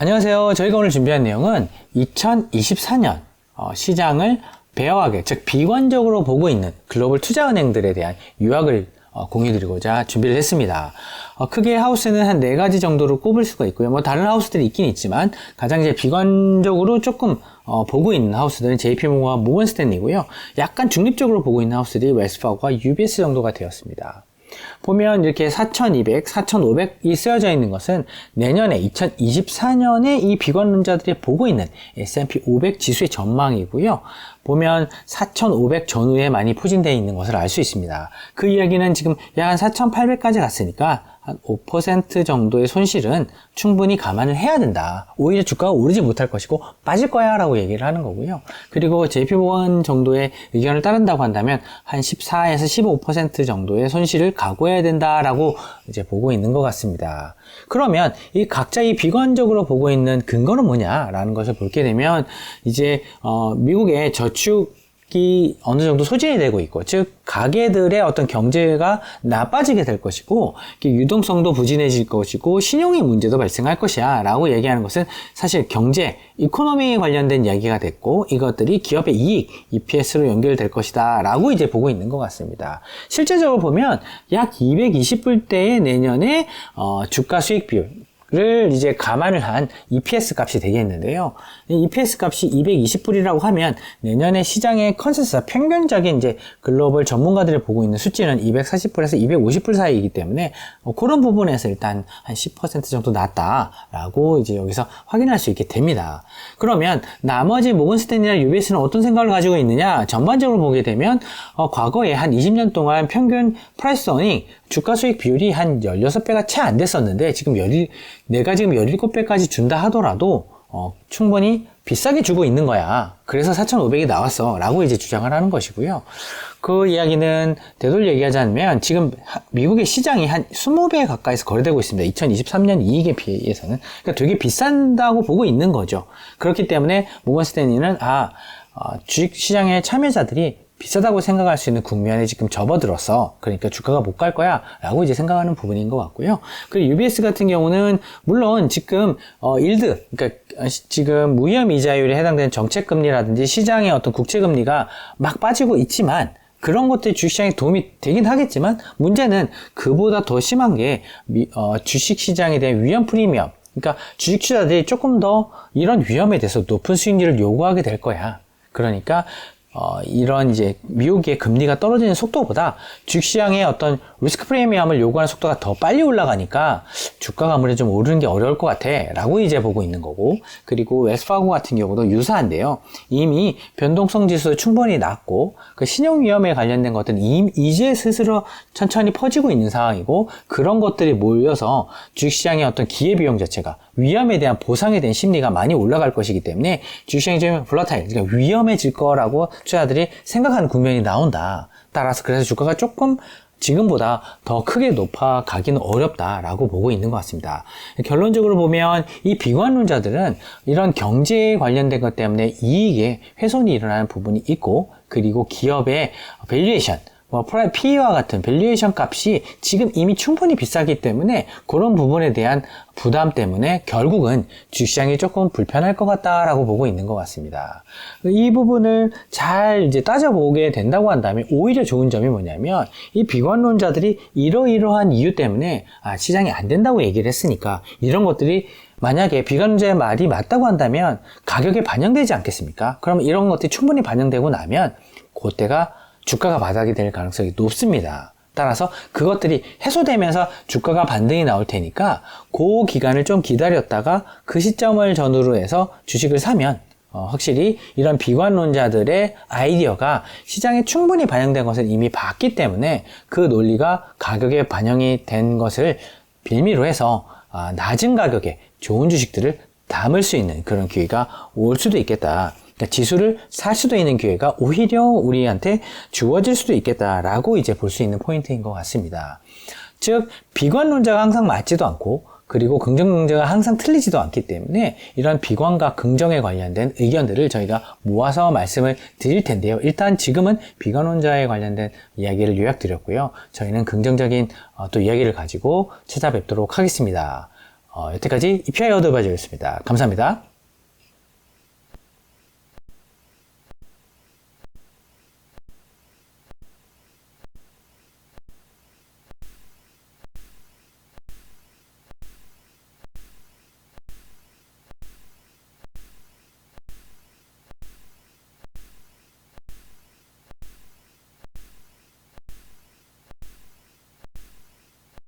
안녕하세요. 저희가 오늘 준비한 내용은 2024년 시장을 베어하게, 즉 비관적으로 보고 있는 글로벌 투자은행들에 대한 요약을 공유드리고자 준비를 했습니다. 크게 하우스는 한 4가지 정도로 꼽을 수가 있고요. 뭐 다른 하우스들이 있긴 있지만 가장 이제 비관적으로 조금 보고 있는 하우스들은 JP모건과 모건스탠리고요. 약간 중립적으로 보고 있는 하우스들이 웰스파고와 UBS 정도가 되었습니다. 보면 이렇게 4200, 4500이 쓰여져 있는 것은 내년에 2024년에 이 비관론자들이 보고 있는 S&P 500 지수의 전망이고요. 보면 4500 전후에 많이 포진되어 있는 것을 알 수 있습니다. 그 이야기는 지금 약 한 4800까지 갔으니까 한 5% 정도의 손실은 충분히 감안을 해야 된다. 오히려 주가가 오르지 못할 것이고 빠질 거야 라고 얘기를 하는 거고요. 그리고 JP모건 정도의 의견을 따른다고 한다면 한 14에서 15% 정도의 손실을 각오해야 된다라고 이제 보고 있는 것 같습니다. 그러면 이 각자 이 비관적으로 보고 있는 근거는 뭐냐라는 것을 볼게 되면 이제 미국의 저축이 어느 정도 소진이 되고 있고, 즉 가계들의 어떤 경제가 나빠지게 될 것이고 유동성도 부진해질 것이고 신용의 문제도 발생할 것이야 라고 얘기하는 것은 사실 경제, 이코노미에 관련된 이야기가 됐고 이것들이 기업의 이익, EPS로 연결될 것이다 라고 이제 보고 있는 것 같습니다. 실제적으로 보면 약 220불대의 내년에 주가 수익 비율 를 이제 감안을 한 EPS 값이 되겠는데요. 이 EPS 값이 220불이라고 하면 내년에 시장의 컨센서스, 평균적인 이제 글로벌 전문가들이 보고 있는 수치는 240불에서 250불 사이이기 때문에 그런 부분에서 일단 한 10% 정도 낮다라고 이제 여기서 확인할 수 있게 됩니다. 그러면 나머지 모건스탠리나 UBS는 어떤 생각을 가지고 있느냐? 전반적으로 보게 되면 과거에 한 20년 동안 평균 프라이스 어닝 주가 수익 비율이 한 16배가 채 안 됐었는데 내가 지금 17배까지 준다 하더라도 충분히 비싸게 주고 있는 거야. 그래서 4,500이 나왔어 라고 이제 주장을 하는 것이고요. 그 이야기는 되돌려 얘기하자면 지금 미국의 시장이 한 20배 가까이서 거래되고 있습니다. 2023년 이익에 비해서는. 그러니까 되게 비싼다고 보고 있는 거죠. 그렇기 때문에 모건스탠리는 주식시장의 참여자들이 비싸다고 생각할 수 있는 국면에 지금 접어들었어. 그러니까 주가가 못 갈 거야 라고 이제 생각하는 부분인 것 같고요. 그리고 UBS 같은 경우는 물론 지금 일드, 그러니까 지금 무위험 이자율에 해당되는 정책금리라든지 시장의 어떤 국채금리가 막 빠지고 있지만 그런 것들이 주식시장에 도움이 되긴 하겠지만 문제는 그보다 더 심한 게 주식시장에 대한 위험 프리미엄, 그러니까 주식 투자자들이 조금 더 이런 위험에 대해서 높은 수익률을 요구하게 될 거야. 그러니까 이런 이제 미국의 금리가 떨어지는 속도보다 주식시장의 어떤 리스크 프리미엄을 요구하는 속도가 더 빨리 올라가니까 주가가 아무래도 좀 오르는 게 어려울 것 같아 라고 이제 보고 있는 거고, 그리고 웰스파고 같은 경우도 유사한데요. 이미 변동성 지수도 충분히 낮고 그 신용 위험에 관련된 것들은 이제 스스로 천천히 퍼지고 있는 상황이고, 그런 것들이 모여서 주식시장의 어떤 기회비용 자체가 위험에 대한 보상에 대한 심리가 많이 올라갈 것이기 때문에 주식시장이 좀 볼라타일, 그러니까 위험해질 거라고 투자자들이 생각하는 국면이 나온다. 따라서 그래서 주가가 조금 지금보다 더 크게 높아가기는 어렵다라고 보고 있는 것 같습니다. 결론적으로 보면 이 비관론자들은 이런 경제에 관련된 것 때문에 이익에 훼손이 일어나는 부분이 있고, 그리고 기업의 밸류에이션, PE와 같은 밸류에이션 값이 지금 이미 충분히 비싸기 때문에 그런 부분에 대한 부담 때문에 결국은 주식시장이 조금 불편할 것 같다라고 보고 있는 것 같습니다. 이 부분을 잘 이제 따져보게 된다고 한다면 오히려 좋은 점이 뭐냐면, 이 비관론자들이 이러이러한 이유 때문에 시장이 안 된다고 얘기를 했으니까 이런 것들이 만약에 비관론자의 말이 맞다고 한다면 가격에 반영되지 않겠습니까? 그럼 이런 것들이 충분히 반영되고 나면 그때가 주가가 바닥이 될 가능성이 높습니다. 따라서 그것들이 해소되면서 주가가 반등이 나올 테니까 그 기간을 좀 기다렸다가 그 시점을 전후로 해서 주식을 사면 확실히 이런 비관론자들의 아이디어가 시장에 충분히 반영된 것을 이미 봤기 때문에 그 논리가 가격에 반영이 된 것을 빌미로 해서 낮은 가격에 좋은 주식들을 담을 수 있는 그런 기회가 올 수도 있겠다. 그러니까 지수를 살 수도 있는 기회가 오히려 우리한테 주어질 수도 있겠다라고 이제 볼 수 있는 포인트인 것 같습니다. 즉 비관론자가 항상 맞지도 않고 그리고 긍정론자가 항상 틀리지도 않기 때문에 이런 비관과 긍정에 관련된 의견들을 저희가 모아서 말씀을 드릴 텐데요. 일단 지금은 비관론자에 관련된 이야기를 요약드렸고요. 저희는 긍정적인 또 이야기를 가지고 찾아뵙도록 하겠습니다. 여태까지 EPI 어드바이저였습니다. 감사합니다.